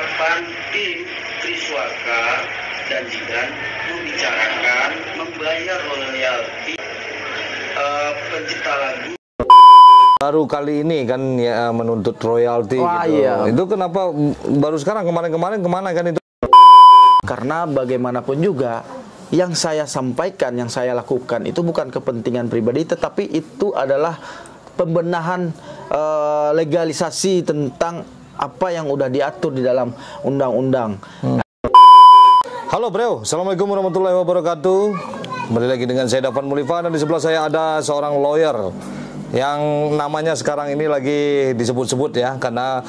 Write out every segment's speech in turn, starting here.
kapan tim Triswaka dan Zidan membicarakan membayar royalti pencipta lagu? Baru kali ini kan ya, menuntut royalti gitu. Iya. Itu kenapa baru sekarang, kemarin-kemarin kemana kan itu? Karena bagaimanapun juga yang saya sampaikan, yang saya lakukan itu bukan kepentingan pribadi, tetapi itu adalah pembenahan legalisasi tentang apa yang udah diatur di dalam undang-undang. Halo bro, Assalamualaikum warahmatullahi wabarakatuh. Kembali lagi dengan saya Dafan Mulifa, dan di sebelah saya ada seorang lawyer yang namanya sekarang ini lagi disebut-sebut ya, karena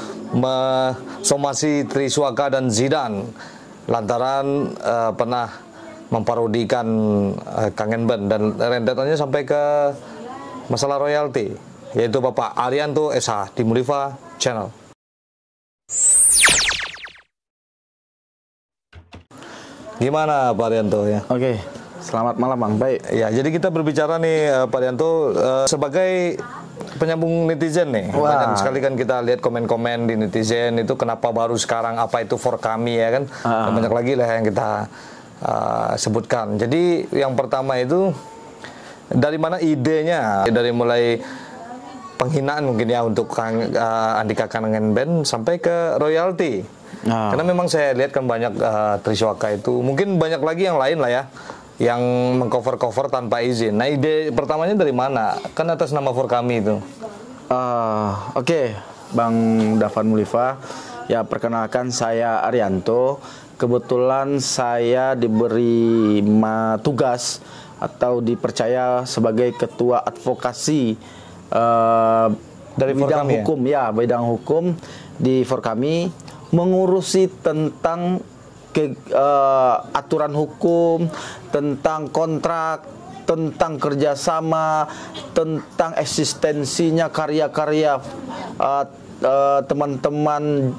somasi Triswaka dan Zidan lantaran pernah memparodikan Kangen Band dan rentetannya sampai ke masalah royalti, yaitu Bapak Arianto SH di Mulifa Channel. Gimana Pak Arianto ya? Oke, selamat malam Bang. Baik. Ya, jadi kita berbicara nih Pak Arianto sebagai penyambung netizen nih. Wah. Banyak sekali kan kita lihat komen-komen di netizen itu, kenapa baru sekarang, apa itu for kami ya kan? Dan banyak lagi lah yang kita sebutkan. Jadi yang pertama itu dari mana idenya? Dari mulai penghinaan mungkin ya untuk Andika Kangen Band sampai ke royalti. Karena memang saya lihat kan banyak Triswaka itu, mungkin banyak lagi yang lain lah ya, yang mengcover-cover tanpa izin. Nah, ide pertamanya dari mana? Kan atas nama for kami itu. Oke, Bang Dafan Mulifa. Ya, perkenalkan saya Arianto. Kebetulan saya diberi tugas atau dipercaya sebagai ketua advokasi dari bidang Forkami, hukum ya, bidang hukum di Forkami, mengurusi tentang aturan hukum, tentang kontrak, tentang kerjasama, tentang eksistensinya karya-karya teman-teman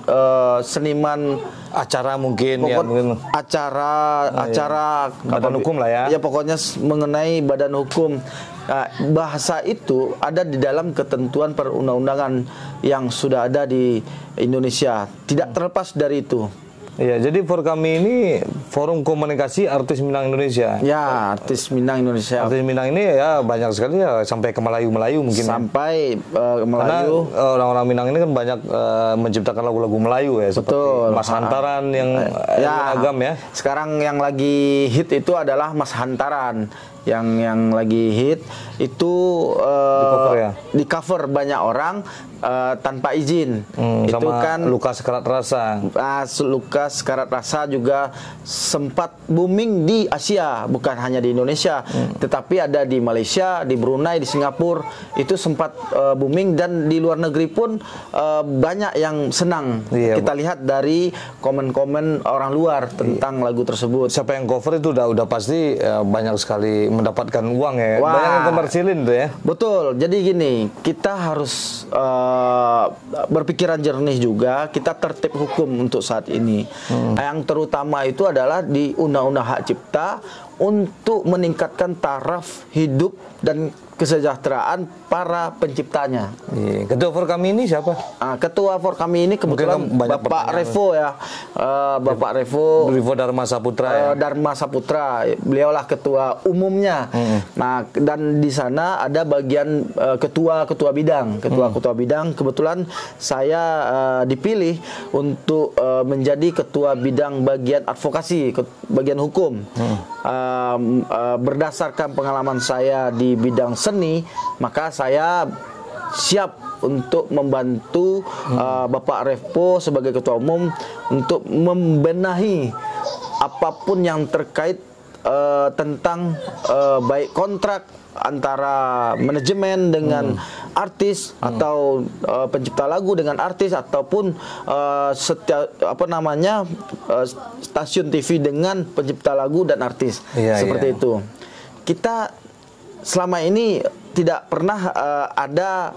seniman, acara mungkin ya, mungkin acara badan hukum lah ya. Ya, pokoknya mengenai badan hukum. Nah, bahasa itu ada di dalam ketentuan perundang-undangan yang sudah ada di Indonesia. Tidak terlepas dari itu. Iya, jadi for kami ini forum komunikasi artis Minang Indonesia. Ya, artis Minang Indonesia. Artis Minang ini ya banyak sekali ya, sampai ke Melayu-Melayu mungkin. Sampai Melayu. Karena orang-orang Minang ini kan banyak menciptakan lagu-lagu Melayu ya, seperti Mas Hantaran yang agam ya. Sekarang yang lagi hit itu adalah Mas Hantaran. Yang lagi hit itu di cover banyak orang tanpa izin. Itu sama kan Luka Sekarat Rasa. Luka Sekarat Rasa juga sempat booming di Asia, bukan hanya di Indonesia, tetapi ada di Malaysia, di Brunei, di Singapura. Itu sempat booming, dan di luar negeri pun banyak yang senang. Iya, kita lihat dari komen-komen orang luar tentang lagu tersebut. Siapa yang cover itu udah pasti banyak sekali mendapatkan uang ya. Wah. Banyak yang komersilin tuh ya. Betul. Jadi gini, kita harus berpikiran jernih juga. Kita tertib hukum untuk saat ini. Yang terutama itu adalah di Undang-Undang Hak Cipta untuk meningkatkan taraf hidup dan kesejahteraan para penciptanya. Iya. Ketua for kami ini siapa? Ketua for kami ini kebetulan Bapak Revo ya. Bapak Revo Dharma Saputra ya. Dharma Saputra. Beliaulah ketua umumnya. Nah, dan di sana ada bagian ketua bidang. Ketua bidang, kebetulan saya dipilih untuk menjadi ketua bidang bagian advokasi, bagian hukum. Berdasarkan pengalaman saya di bidang seni, maka saya siap untuk membantu Bapak Revo sebagai ketua umum untuk membenahi apapun yang terkait tentang baik kontrak antara manajemen dengan artis, atau pencipta lagu dengan artis, ataupun stasiun TV dengan pencipta lagu dan artis. Seperti itu. Kita selama ini tidak pernah ada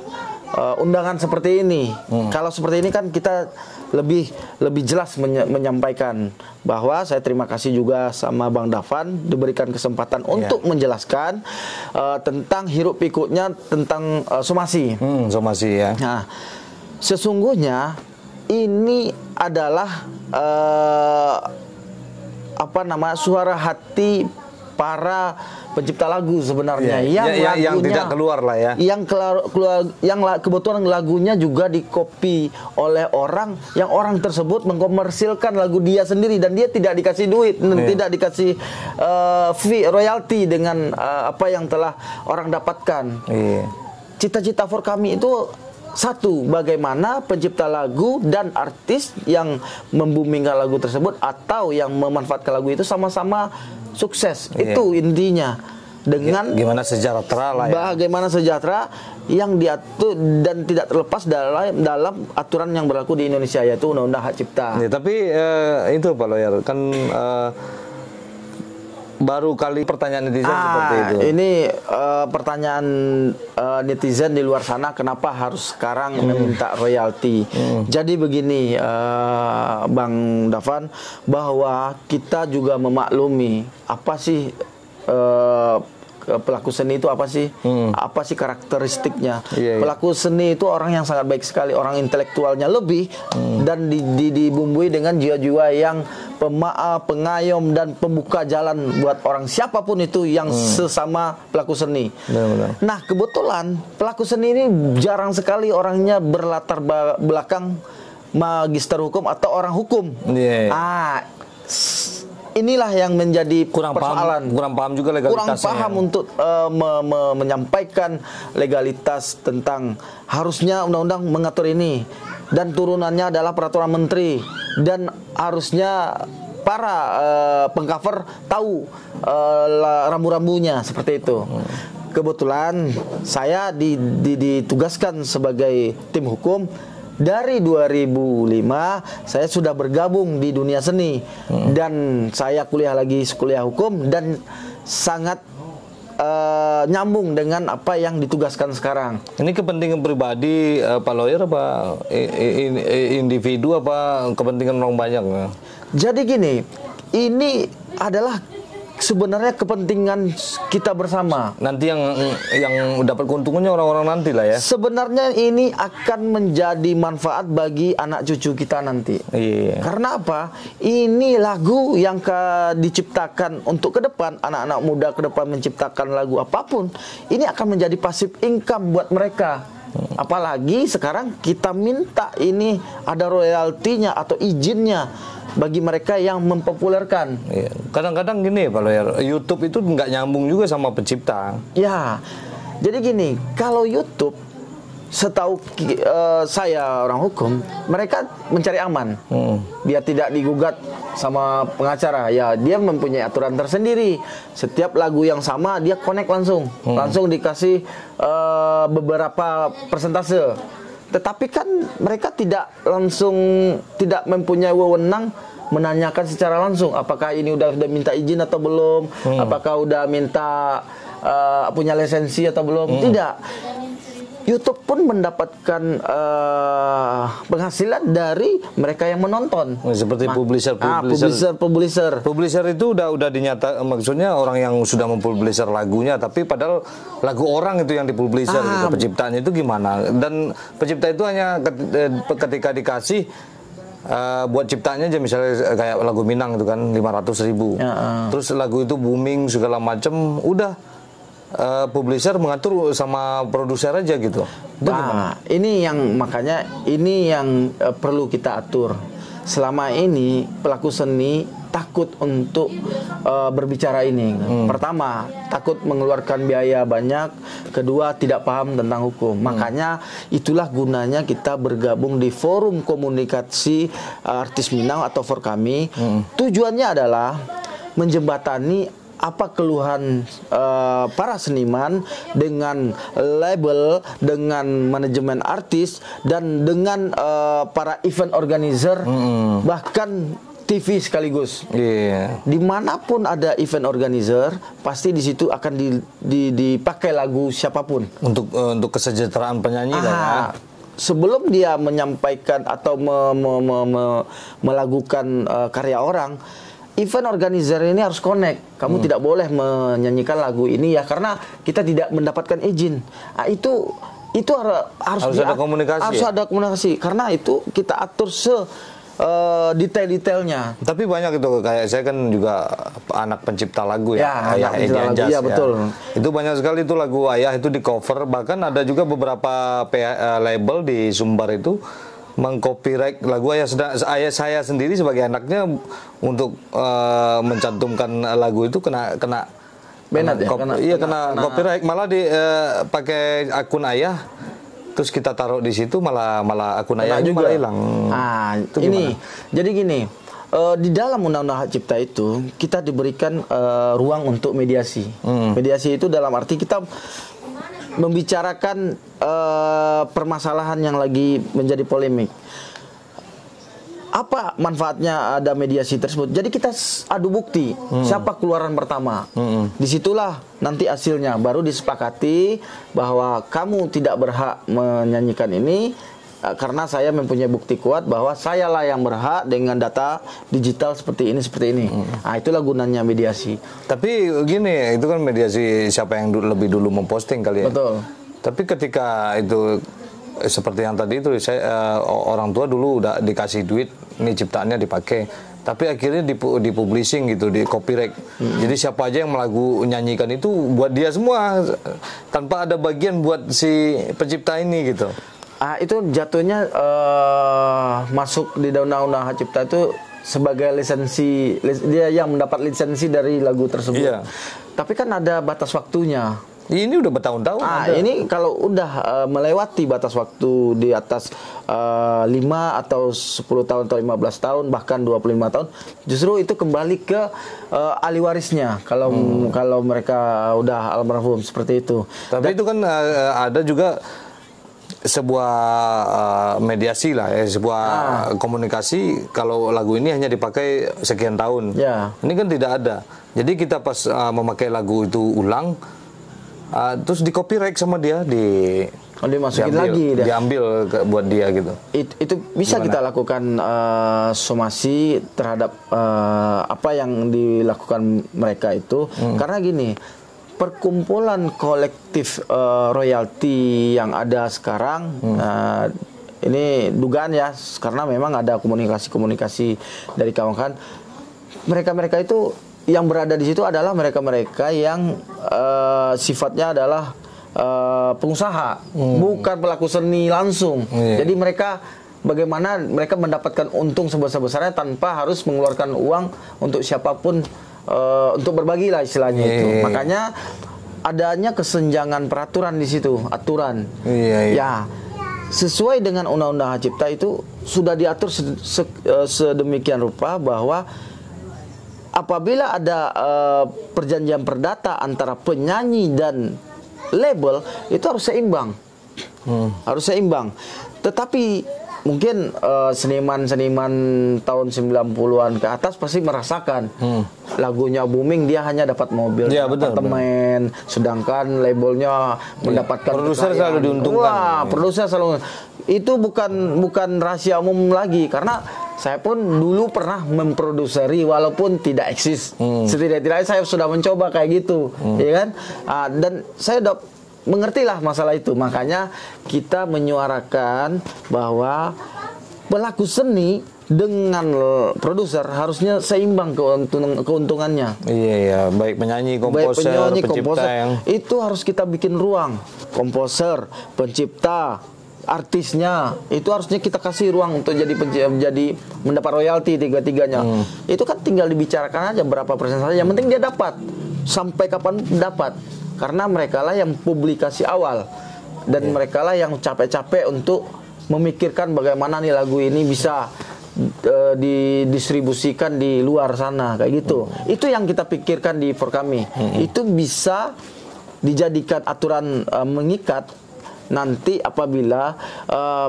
undangan seperti ini. Kalau seperti ini kan kita lebih jelas menyampaikan bahwa saya terima kasih juga sama Bang Dafan diberikan kesempatan untuk menjelaskan tentang hiruk pikuknya tentang somasi. Somasi ya. Nah, sesungguhnya ini adalah suara hati para pencipta lagu sebenarnya yang tidak keluar lah ya. Yang kebetulan lagunya juga dikopi oleh orang yang orang tersebut mengkomersilkan lagu dia sendiri dan dia tidak dikasih duit, tidak dikasih fee royalti dengan apa yang telah orang dapatkan. Cita-cita for kami itu satu, bagaimana pencipta lagu dan artis yang membumingkan lagu tersebut atau yang memanfaatkan lagu itu sama-sama sukses. Itu intinya. Dengan gimana sejahtera lah ya. Bagaimana sejahtera yang diatur dan tidak terlepas dalam aturan yang berlaku di Indonesia, yaitu Undang-Undang Hak Cipta. Tapi itu Pak Lawyer kan baru kali pertanyaan netizen seperti itu. Ini pertanyaan netizen di luar sana, kenapa harus sekarang meminta royalti? Jadi begini, Bang Dafan, bahwa kita juga memaklumi apa sih pelaku seni itu apa sih? Apa sih karakteristiknya? Pelaku seni itu orang yang sangat baik sekali, orang intelektualnya lebih dan dibumbui dengan jiwa-jiwa yang pemaaf, pengayom dan pembuka jalan buat orang siapapun itu yang sesama pelaku seni. Nah, kebetulan pelaku seni ini jarang sekali orangnya berlatar belakang magister hukum atau orang hukum. Inilah yang menjadi persoalan. Kurang paham juga legalitasnya. Kurang paham untuk menyampaikan legalitas tentang harusnya undang-undang mengatur ini. Dan turunannya adalah peraturan menteri. Dan harusnya para pengcover tahu rambu-rambunya seperti itu. Kebetulan saya ditugaskan sebagai tim hukum. Dari 2005 saya sudah bergabung di dunia seni dan saya kuliah hukum dan sangat nyambung dengan apa yang ditugaskan sekarang. Ini kepentingan pribadi Pak Lawyer apa individu apa kepentingan orang banyak? Jadi gini, ini adalah sebenarnya kepentingan kita bersama. Nanti yang dapat keuntungannya orang-orang nanti lah ya. Sebenarnya ini akan menjadi manfaat bagi anak cucu kita nanti. Karena apa? Ini lagu yang diciptakan untuk ke depan, anak-anak muda ke depan menciptakan lagu apapun, ini akan menjadi passive income buat mereka. Apalagi sekarang kita minta ini ada royaltinya atau izinnya bagi mereka yang mempopulerkan. Kadang-kadang gini Pak Lawyer, YouTube itu nggak nyambung juga sama pencipta. Ya, jadi gini, kalau YouTube, setahu saya orang hukum, mereka mencari aman, biar tidak digugat sama pengacara. Ya, dia mempunyai aturan tersendiri. Setiap lagu yang sama dia connect langsung dikasih beberapa persentase. Tetapi kan mereka tidak mempunyai wewenang menanyakan secara langsung apakah ini udah minta izin atau belum, apakah udah minta punya lisensi atau belum. Tidak. YouTube pun mendapatkan penghasilan dari mereka yang menonton. Seperti publisher. Publisher itu udah dinyata, maksudnya orang yang sudah mempublisher lagunya, tapi padahal lagu orang itu yang dipublisher, gitu. Penciptanya itu gimana? Dan pencipta itu hanya ketika dikasih buat ciptanya aja, misalnya kayak lagu Minang itu kan 500.000. Terus lagu itu booming segala macam, udah publisher mengatur sama produser aja gitu. Ini yang makanya ini yang perlu kita atur. Selama ini pelaku seni takut untuk berbicara ini. Pertama, takut mengeluarkan biaya banyak. Kedua, tidak paham tentang hukum. Makanya itulah gunanya kita bergabung di forum komunikasi artis Minang atau for kami. Tujuannya adalah menjembatani apa keluhan para seniman dengan label, dengan manajemen artis, dan dengan para event organizer, bahkan TV sekaligus. Dimanapun ada event organizer, pasti di situ akan dipakai lagu siapapun untuk kesejahteraan penyanyi lah ya. Sebelum dia menyampaikan atau melakukan karya orang, event organizer ini harus connect. Kamu tidak boleh menyanyikan lagu ini ya karena kita tidak mendapatkan izin. Itu harus ada komunikasi. Harus ada komunikasi karena itu kita atur detail-detailnya. Tapi banyak itu, kayak saya kan juga anak pencipta lagu ya, Ayah Edi Anjas, ya, betul. Itu banyak sekali itu lagu Ayah itu di cover, bahkan ada juga beberapa label di Sumbar itu mengcopyright lagu Ayah. Ayah saya sendiri sebagai anaknya untuk mencantumkan lagu itu kena Bennett ya? Kena copyright, malah pakai akun Ayah. Terus kita taruh di situ malah akun Ayah juga hilang. Itu ini gimana? Jadi gini, di dalam Undang-Undang Hak Cipta itu kita diberikan ruang untuk mediasi. Mediasi itu dalam arti kita membicarakan permasalahan yang lagi menjadi polemik. Apa manfaatnya ada mediasi tersebut? Jadi kita adu bukti siapa keluaran pertama. Disitulah nanti hasilnya baru disepakati bahwa kamu tidak berhak menyanyikan ini karena saya mempunyai bukti kuat bahwa sayalah yang berhak dengan data digital seperti ini. Nah, itulah gunanya mediasi. Tapi gini, itu kan mediasi siapa yang lebih dulu memposting kali ya. Betul. Tapi ketika itu seperti yang tadi itu, saya orang tua dulu udah dikasih duit, ini ciptaannya dipakai, tapi akhirnya dipublishing gitu, di copyright. Jadi siapa aja yang nyanyikan itu buat dia semua, tanpa ada bagian buat si pencipta ini gitu. Itu jatuhnya masuk di Undang-Undang Hak Cipta itu sebagai lisensi, dia yang mendapat lisensi dari lagu tersebut. Iya. Tapi kan ada batas waktunya. Ini udah bertahun-tahun. Ini kalau udah melewati batas waktu di atas 5 atau 10 tahun atau 15 tahun bahkan 25 tahun, justru itu kembali ke ahli warisnya kalau mereka udah almarhum seperti itu. Tapi itu kan ada juga sebuah mediasi lah ya, sebuah komunikasi kalau lagu ini hanya dipakai sekian tahun. Ini kan tidak ada. Jadi kita pas memakai lagu itu ulang, terus di copyright sama dia, dimasukin lagi, diambil buat dia gitu. Itu bisa kita lakukan somasi terhadap apa yang dilakukan mereka itu, karena gini, perkumpulan kolektif royalti yang ada sekarang, ini dugaan ya, karena memang ada komunikasi dari kawan-kawan, mereka itu yang berada di situ adalah mereka-mereka yang sifatnya adalah pengusaha, bukan pelaku seni langsung. Jadi mereka bagaimana mereka mendapatkan untung sebesar-besarnya tanpa harus mengeluarkan uang untuk siapapun, untuk berbagi lah istilahnya itu. Makanya adanya kesenjangan peraturan di situ, aturan. Ya, sesuai dengan Undang-Undang Hak Cipta itu sudah diatur sedemikian rupa bahwa apabila ada perjanjian perdata antara penyanyi dan label, itu harus seimbang. Harus seimbang. Tetapi mungkin seniman-seniman tahun 90-an ke atas pasti merasakan lagunya booming, dia hanya dapat mobil, apartemen, sedangkan labelnya mendapatkan produser selalu diuntungkan. Produser selalu, itu bukan rahasia umum lagi, karena saya pun dulu pernah memproduseri walaupun tidak eksis. Setidak-tidaknya saya sudah mencoba kayak gitu, ya kan? Dan saya udah mengertilah masalah itu. Makanya kita menyuarakan bahwa pelaku seni dengan produser harusnya seimbang keuntungannya. Iya, baik penyanyi, komposer, pencipta yang itu harus kita bikin ruang. Komposer, pencipta, artisnya itu harusnya kita kasih ruang untuk jadi mendapat royalti tiga-tiganya. Itu kan tinggal dibicarakan aja berapa persen saja, yang penting dia dapat sampai kapan dapat, karena mereka lah yang publikasi awal dan mereka lah yang capek-capek untuk memikirkan bagaimana nih lagu ini bisa didistribusikan di luar sana kayak gitu. Itu yang kita pikirkan di For Kami. Itu bisa dijadikan aturan mengikat nanti apabila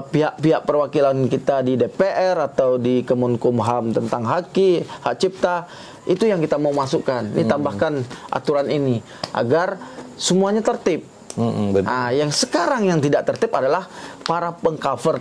pihak-pihak perwakilan kita di DPR atau di Kemenkumham tentang hak cipta, itu yang kita mau masukkan. Ini tambahkan aturan ini agar semuanya tertib. Yang sekarang yang tidak tertib adalah para pengcover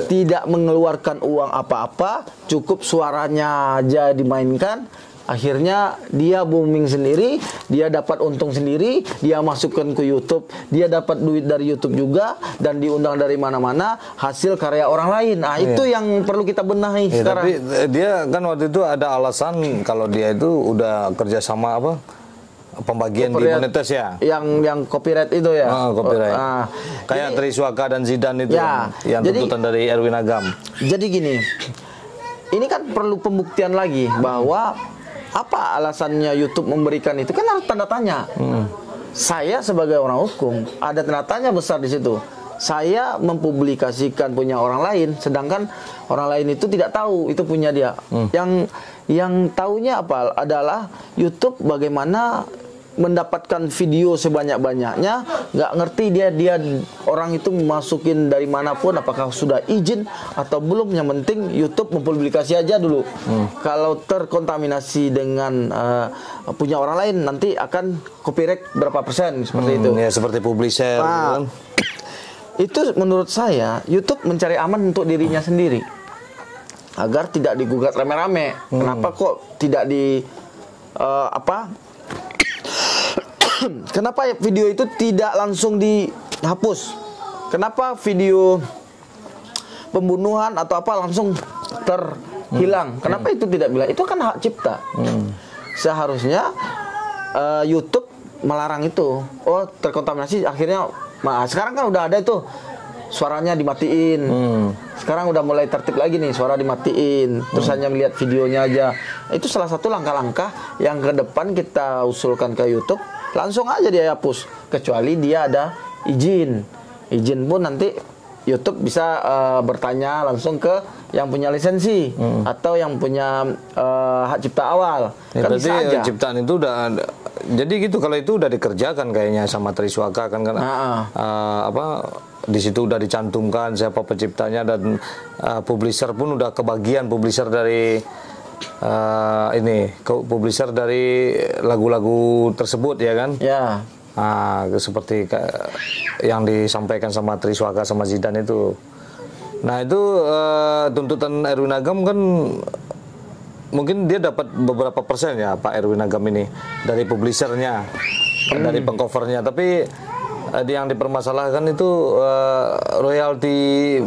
tidak mengeluarkan uang apa-apa, cukup suaranya aja dimainkan, Akhirnya dia booming sendiri, dia dapat untung sendiri, dia masukkan ke YouTube, dia dapat duit dari YouTube juga, dan diundang dari mana-mana, hasil karya orang lain. Nah, itu yang perlu kita benahi sekarang. Tapi dia kan waktu itu ada alasan kalau dia itu udah kerjasama apa? Pembagian di monetis ya? Yang copyright itu ya? Copyright. Kayak Triswaka dan Zidane itu yang tuntutan dari Erwin Agam. Jadi gini, ini kan perlu pembuktian lagi bahwa apa alasannya YouTube memberikan itu, kan harus tanda tanya. Saya sebagai orang hukum ada tanda tanya besar di situ. Saya mempublikasikan punya orang lain, sedangkan orang lain itu tidak tahu itu punya dia. Yang taunya apa adalah YouTube bagaimana mendapatkan video sebanyak-banyaknya, nggak ngerti dia orang itu masukin dari manapun, apakah sudah izin atau belum. Yang penting YouTube mempublikasi aja dulu. Kalau terkontaminasi dengan punya orang lain, nanti akan copyright berapa persen seperti itu. Ya, seperti publisher. Itu menurut saya YouTube mencari aman untuk dirinya sendiri agar tidak digugat rame-rame. Kenapa kok tidak kenapa video itu tidak langsung dihapus? Kenapa video pembunuhan atau apa langsung terhilang? Kenapa itu tidak bilang? Itu kan hak cipta. Seharusnya YouTube melarang itu. Oh, terkontaminasi, akhirnya sekarang kan udah ada itu suaranya dimatiin. Sekarang udah mulai tertib lagi nih, suara dimatiin, terus hanya melihat videonya aja. Itu salah satu langkah-langkah yang ke depan kita usulkan ke YouTube. Langsung aja dia hapus, kecuali dia ada izin pun nanti YouTube bisa bertanya langsung ke yang punya lisensi atau yang punya hak cipta awal. Ya, kan berarti bisa aja. Ciptaan itu udah jadi gitu. Kalau itu udah dikerjakan kayaknya sama Triswaka kan di situ udah dicantumkan siapa penciptanya, dan publisher pun udah kebagian publisher dari publisher dari lagu-lagu tersebut ya kan? Ya. Seperti yang disampaikan sama Triswaka sama Zidane itu. Nah itu tuntutan Erwin Agam kan mungkin dia dapat beberapa persen ya Pak Erwin Agam ini dari publishernya, dari pengcovernya. Tapi yang dipermasalahkan itu royalti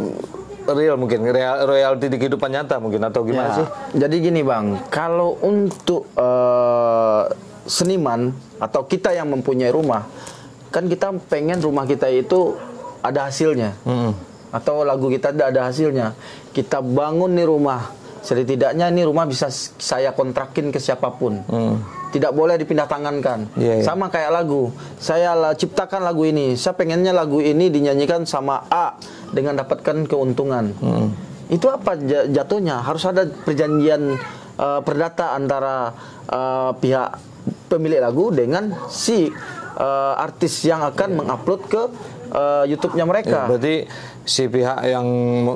real mungkin, royalti di kehidupan nyata mungkin, atau gimana sih? Jadi gini Bang, kalau untuk seniman atau kita yang mempunyai rumah, kan kita pengen rumah kita itu ada hasilnya, atau lagu kita ada hasilnya. Kita bangun nih rumah, setidaknya ini rumah bisa saya kontrakin ke siapapun. Tidak boleh dipindah tangankan. Sama kayak lagu, saya ciptakan lagu ini, saya pengennya lagu ini dinyanyikan sama A dengan dapatkan keuntungan. Itu apa jatuhnya? Harus ada perjanjian perdata antara pihak pemilik lagu dengan si artis yang akan mengupload ke YouTube-nya mereka. Berarti si pihak yang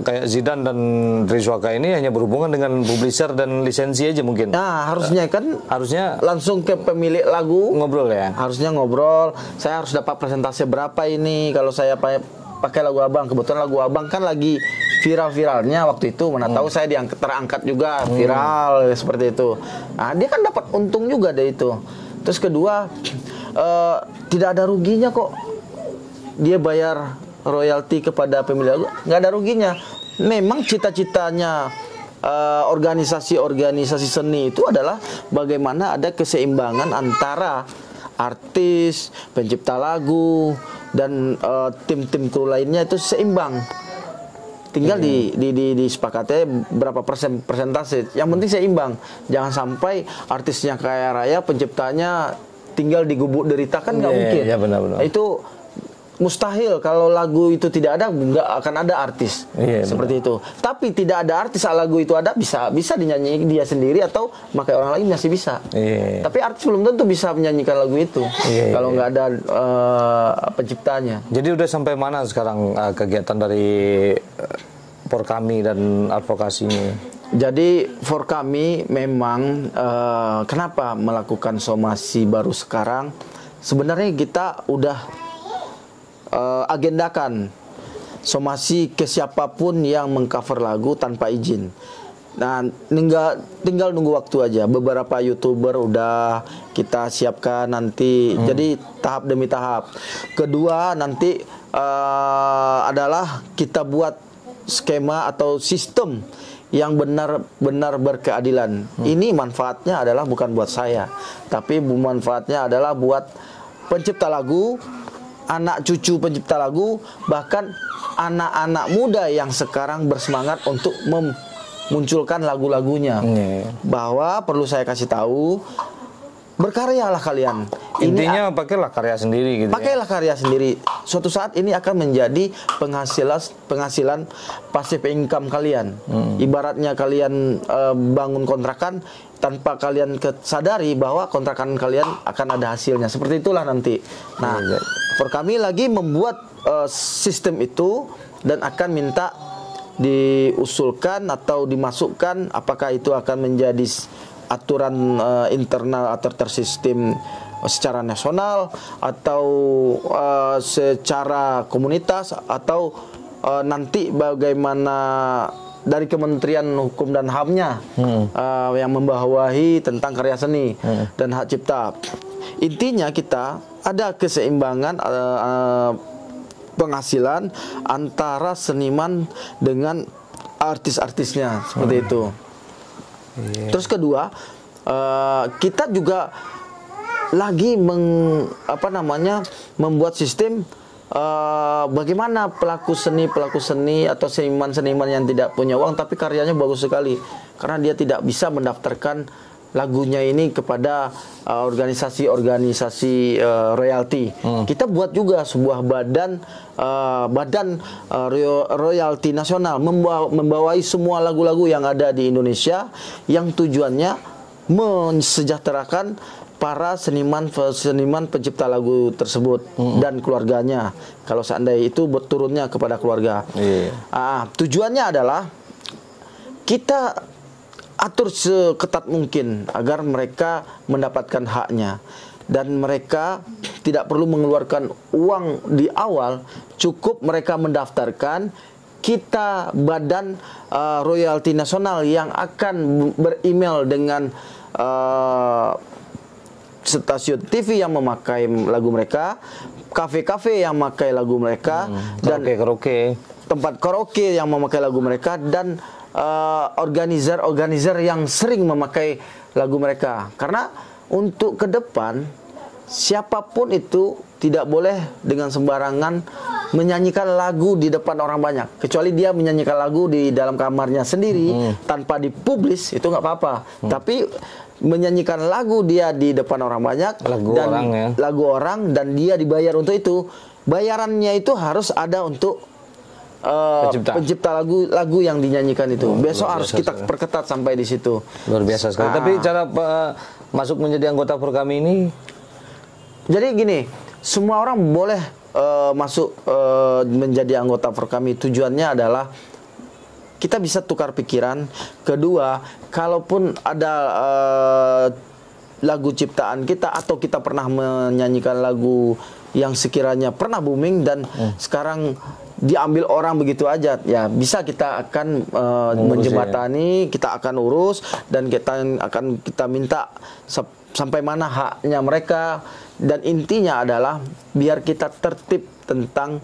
kayak Zidane dan Triswaka ini hanya berhubungan dengan publisher dan lisensi aja mungkin. Nah, harusnya langsung ke pemilik lagu ngobrol ya. Harusnya ngobrol. Saya harus dapat presentasi berapa ini kalau saya pakai lagu Abang. Kebetulan lagu Abang kan lagi viral-viralnya waktu itu. Mana tahu saya terangkat juga viral seperti itu. Nah, dia kan dapat untung juga dari itu. Terus kedua, tidak ada ruginya kok dia bayar royalti kepada pemilik lagu, nggak ada ruginya. Memang cita-citanya organisasi-organisasi seni itu adalah bagaimana ada keseimbangan antara artis, pencipta lagu, dan tim-tim kru lainnya itu seimbang. Tinggal disepakati berapa persentase. Yang penting seimbang. Jangan sampai artisnya kaya raya, penciptanya tinggal digubuk derita, kan nggak mungkin. Ya, benar-benar. Itu mustahil. Kalau lagu itu tidak ada, nggak akan ada artis. Seperti itu. Tapi tidak ada artis, lagu itu ada, bisa dinyanyi dia sendiri atau pakai orang lain masih bisa. Tapi artis belum tentu bisa menyanyikan lagu itu kalau nggak ada penciptanya. Jadi udah sampai mana sekarang kegiatan dari Forkami dan advokasinya? Jadi Forkami memang kenapa melakukan somasi baru sekarang? Sebenarnya kita udah agendakan somasi ke siapapun yang mengcover lagu tanpa izin. Nah, tinggal nunggu waktu aja. Beberapa YouTuber udah kita siapkan nanti. Jadi tahap demi tahap. Kedua nanti adalah kita buat skema atau sistem yang benar-benar berkeadilan. Ini manfaatnya adalah bukan buat saya, tapi manfaatnya adalah buat pencipta lagu, anak cucu pencipta lagu, bahkan anak-anak muda yang sekarang bersemangat untuk memunculkan lagu-lagunya. Bahwa perlu saya kasih tahu, berkaryalah kalian. Intinya pakailah karya sendiri gitu. Pakailah karya sendiri. Suatu saat ini akan menjadi penghasilan passive income kalian. Ibaratnya kalian bangun kontrakan tanpa kalian sadari bahwa kontrakan kalian akan ada hasilnya. Seperti itulah nanti. Nah, for kami lagi membuat sistem itu dan akan minta diusulkan atau dimasukkan, apakah itu akan menjadi aturan internal atau tersistem secara nasional atau secara komunitas atau nanti bagaimana dari Kementerian Hukum dan HAM-nya yang membawahi tentang karya seni dan hak cipta. Intinya kita ada keseimbangan penghasilan antara seniman dengan artis-artisnya, seperti itu. Terus kedua, kita juga lagi membuat sistem bagaimana pelaku seni atau seniman yang tidak punya uang tapi karyanya bagus sekali, karena dia tidak bisa mendaftarkan lagunya ini kepada organisasi royalti. Kita buat juga sebuah badan royalti nasional membawahi semua lagu-lagu yang ada di Indonesia, yang tujuannya mensejahterakan para seniman pencipta lagu tersebut dan keluarganya. Kalau seandainya itu berturunnya kepada keluarga. Tujuannya adalah kita atur seketat mungkin agar mereka mendapatkan haknya, dan mereka tidak perlu mengeluarkan uang di awal, cukup mereka mendaftarkan. Kita badan royalti nasional yang akan beremail dengan stasiun TV yang memakai lagu mereka, kafe-kafe yang memakai lagu mereka, dan tempat karaoke yang memakai lagu mereka, dan organizer yang sering memakai lagu mereka. Karena untuk ke depan siapapun itu tidak boleh dengan sembarangan menyanyikan lagu di depan orang banyak, kecuali dia menyanyikan lagu di dalam kamarnya sendiri tanpa dipublis, itu nggak apa-apa. Tapi menyanyikan lagu dia di depan orang banyak, lagu orang dan dia dibayar untuk itu, bayarannya itu harus ada untuk pencipta lagu yang dinyanyikan itu. Besok harus kita perketat sampai di situ. Luar biasa sekali. Tapi cara masuk menjadi anggota Forkami ini, jadi gini, semua orang boleh masuk menjadi anggota Forkami. Tujuannya adalah kita bisa tukar pikiran. Kedua, kalaupun ada lagu ciptaan kita atau kita pernah menyanyikan lagu yang sekiranya pernah booming dan sekarang diambil orang begitu aja, ya bisa kita akan menjembatani, kita akan urus, dan kita minta sampai mana haknya mereka. Dan intinya adalah biar kita tertib tentang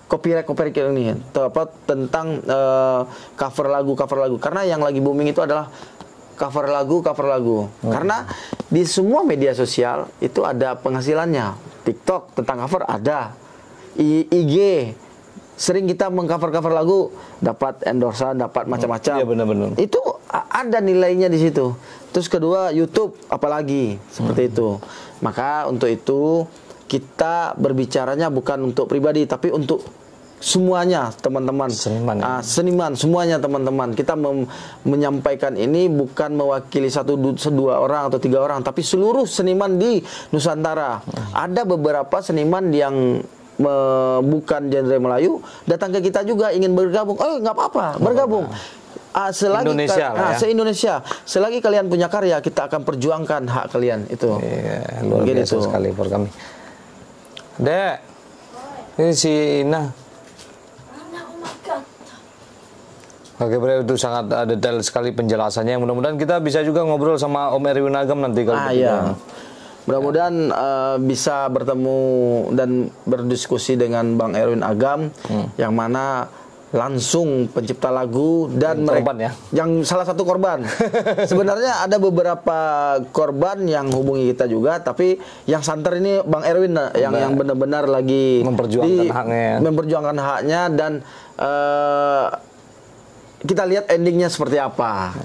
copyright ini, tentang cover lagu, karena yang lagi booming itu adalah cover lagu. Karena di semua media sosial itu ada penghasilannya. TikTok tentang cover ada, IG sering kita mengcover lagu, dapat endorsan, dapat macam-macam. Iya, benar-benar. Itu ada nilainya di situ. Terus kedua, YouTube apalagi seperti itu. Maka untuk itu kita berbicaranya bukan untuk pribadi, tapi untuk semuanya, teman-teman. Seniman semuanya, teman-teman. Kita menyampaikan ini bukan mewakili dua orang atau 3 orang, tapi seluruh seniman di Nusantara. Ada beberapa seniman yang bukan genre Melayu datang ke kita juga ingin bergabung. Oh, nggak apa-apa, bergabung. Selagi se-Indonesia, selagi kalian punya karya, kita akan perjuangkan hak kalian itu. Iya, luar biasa sekali Forkami. Dek, ini si Ina. Oke, Bro, itu sangat detail sekali penjelasannya. Mudah-mudahan kita bisa juga ngobrol sama Om Erwin Agam nanti kalau iya. Mudah-mudahan bisa bertemu dan berdiskusi dengan Bang Erwin Agam, yang mana langsung pencipta lagu dan mereka ya? yang salah satu korban. Sebenarnya ada beberapa korban yang hubungi kita juga, tapi yang santer ini Bang Erwin yang benar-benar lagi memperjuangkan haknya dan kita lihat endingnya seperti apa.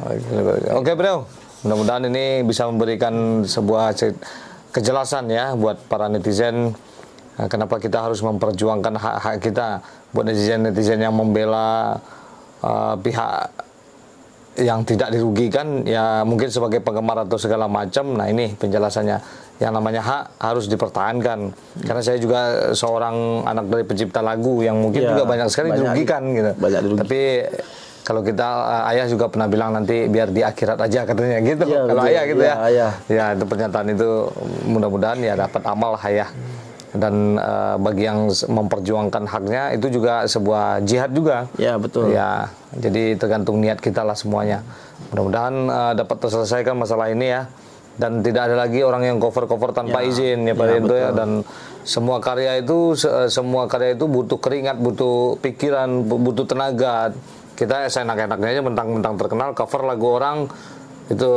Oke, Bro. Mudah-mudahan ini bisa memberikan sebuah kejelasan ya buat para netizen. Kenapa kita harus memperjuangkan hak-hak kita. Buat netizen-netizen yang membela pihak yang tidak dirugikan, ya mungkin sebagai penggemar atau segala macam. Nah, ini penjelasannya. Yang namanya hak harus dipertahankan. Karena saya juga seorang anak dari pencipta lagu yang mungkin juga banyak sekali dirugikan gitu. Tapi kalau kita ayah juga pernah bilang nanti biar di akhirat aja katanya gitu. Ya, kalau ayah gitu ya. Ya, itu pernyataan itu mudah-mudahan ya dapat amal ayah. Dan bagi yang memperjuangkan haknya itu juga sebuah jihad juga. Ya, betul. Ya, jadi tergantung niat kita lah semuanya. Mudah-mudahan dapat terselesaikan masalah ini ya. Dan tidak ada lagi orang yang cover-cover tanpa izin ya Pak Rianto ya. Dan semua karya itu butuh keringat, butuh pikiran, butuh tenaga. Kita seenak-enaknya aja mentang-mentang terkenal cover lagu orang itu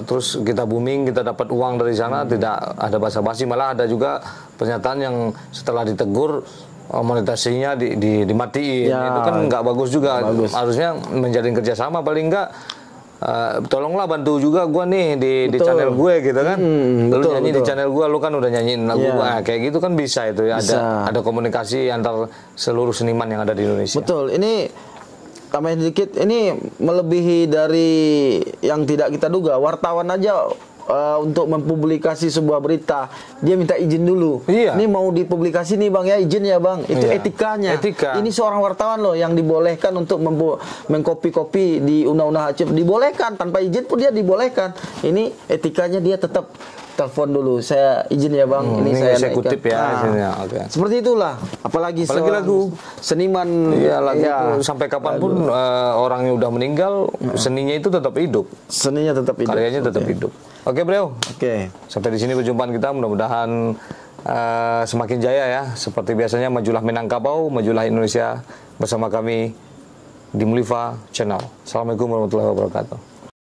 terus kita booming, kita dapat uang dari sana, tidak ada basa-basi. Malah ada juga pernyataan yang setelah ditegur monetasinya dimatiin. Itu kan nggak bagus juga. Harusnya menjalin kerjasama, paling nggak tolonglah bantu juga gue nih di channel gue gitu kan. Lu nyanyi di channel gue, lu kan udah nyanyiin lagu gue, kayak gitu kan bisa itu ya. Ada komunikasi antar seluruh seniman yang ada di Indonesia. Betul. Ini tambahin sedikit, ini melebihi dari yang tidak kita duga. Wartawan aja untuk mempublikasi sebuah berita, dia minta izin dulu. Ini mau dipublikasi nih Bang ya, izin ya Bang. Itu etikanya. Ini seorang wartawan loh yang dibolehkan untuk mengkopi-kopi di undang-undang hak cipta, dibolehkan tanpa izin pun dia dibolehkan. Ini etikanya, dia tetap telepon dulu, saya izin ya Bang, ini saya kutip ya. Seperti itulah, apalagi lagu seniman lagu sampai kapanpun orangnya udah meninggal, seninya itu tetap hidup, karyanya tetap hidup. Oke, Bro. Sampai di sini perjumpaan kita, mudah-mudahan semakin jaya ya. Seperti biasanya, majulah Minangkabau, majulah Indonesia bersama kami di Mulifa Channel. Assalamualaikum warahmatullahi wabarakatuh.